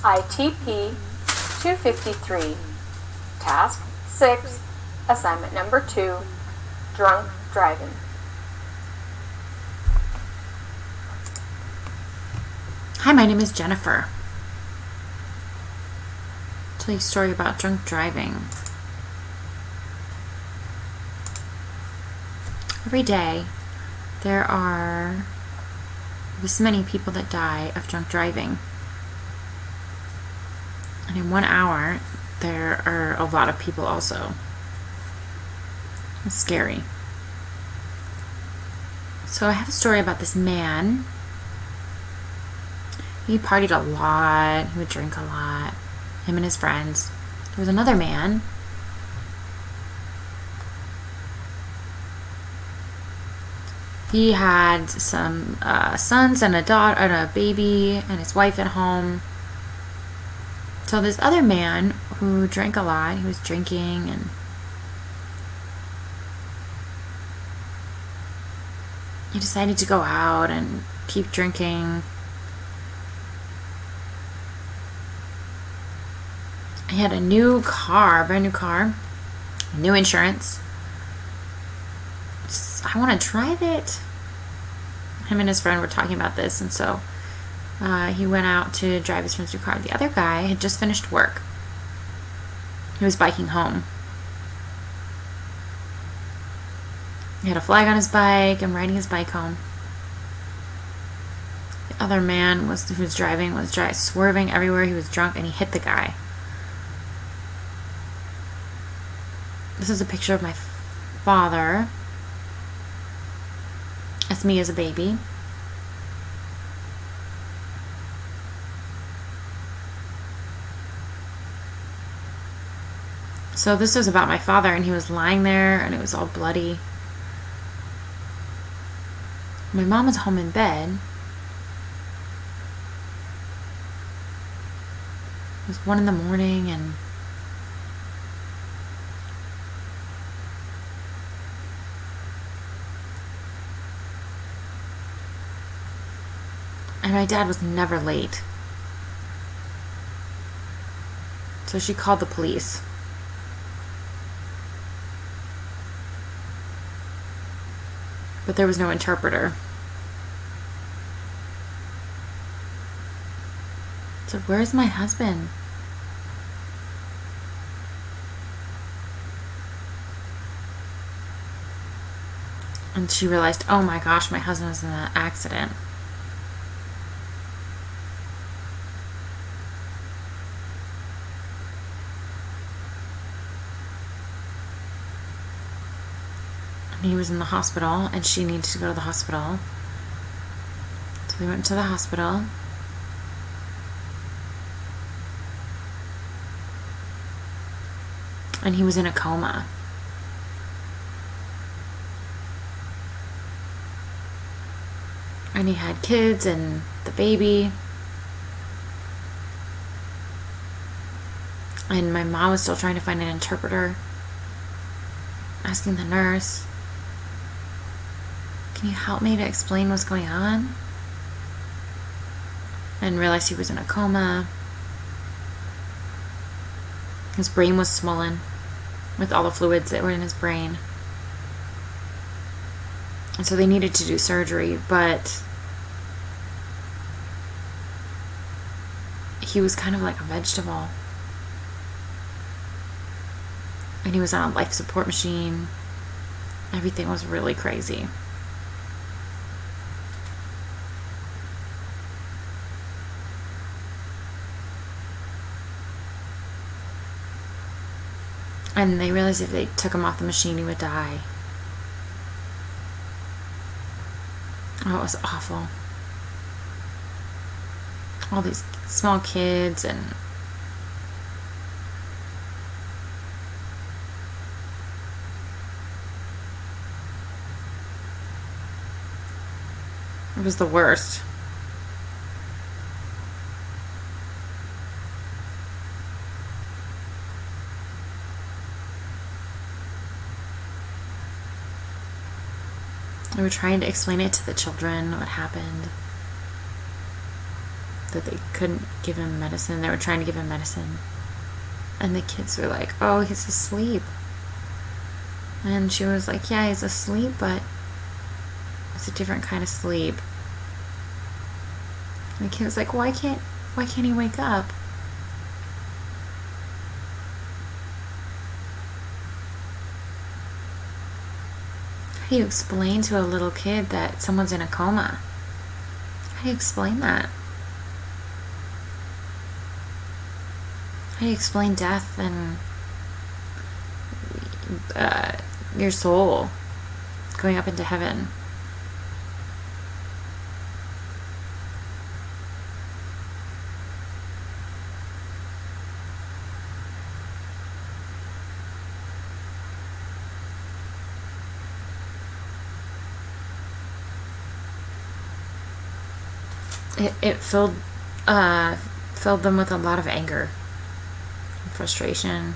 ITP 253, Task 6, Assignment Number 2, Drunk Driving. Hi, my name is Jennifer. I'll tell you a story about drunk driving. Every day, there are this many people that die of drunk driving. And in 1 hour, there are a lot of people also. It's scary. So I have a story about this man. He partied a lot. He would drink a lot. Him and his friends. There was another man. He had some sons and a daughter and a baby and his wife at home. So this other man who drank a lot, he was drinking and he decided to go out and keep drinking. He had a new car, brand new car, new insurance. I want to drive it. Him and his friend were talking about this, and so he went out to drive his friend's new car. The other guy had just finished work. He was biking home. He had a flag on his bike and riding his bike home. The other man who was driving was swerving everywhere. He was drunk and he hit the guy. This is a picture of my father. That's me as a baby. So this was about my father, and he was lying there and it was all bloody. My mom was home in bed. It was 1 a.m. and my dad was never late. So she called the police. But there was no interpreter. So where's my husband? And she realized, oh my gosh, my husband was in an accident. And he was in the hospital, and she needed to go to the hospital. So we went to the hospital. And he was in a coma. And he had kids and the baby. And my mom was still trying to find an interpreter, asking the nurse, can you help me to explain what's going on? And realized he was in a coma. His brain was swollen with all the fluids that were in his brain. And so they needed to do surgery, but he was kind of like a vegetable. And he was on a life support machine. Everything was really crazy. And they realized if they took him off the machine, he would die. Oh, it was awful. All these small kids and it was the worst. We were trying to explain it to the children, what happened. that they couldn't give him medicine. They were trying to give him medicine. And the kids were like, oh, he's asleep. And she was like, yeah, he's asleep, but it's a different kind of sleep. And the kid was like, why can't he wake up? How do you explain to a little kid that someone's in a coma? How do you explain that? How do you explain death and your soul going up into heaven? It filled them with a lot of anger and frustration.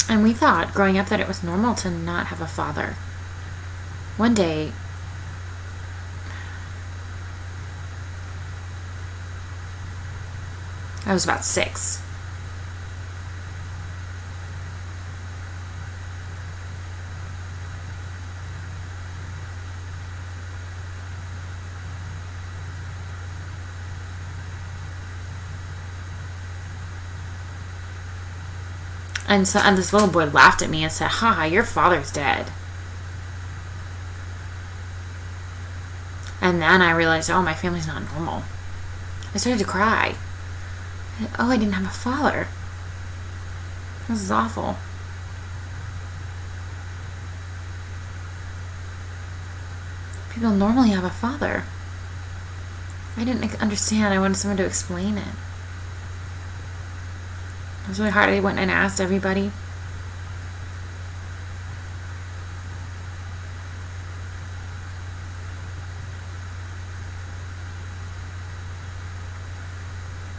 And we thought growing up that it was normal to not have a father. One day, I was about 6. And this little boy laughed at me and said, haha, your father's dead. And then I realized, oh, my family's not normal. I started to cry. Oh, I didn't have a father. This is awful. People normally have a father. I didn't understand. I wanted someone to explain it. It was really hard. I went and asked everybody.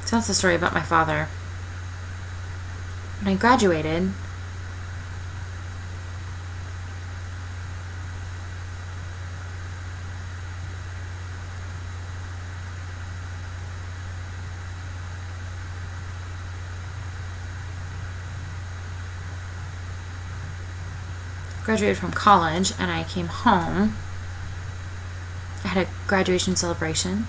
So that's the story about my father. When I graduated, from college, and I came home. I had a graduation celebration.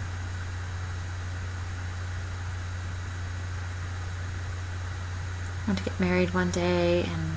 I wanted to get married one day, and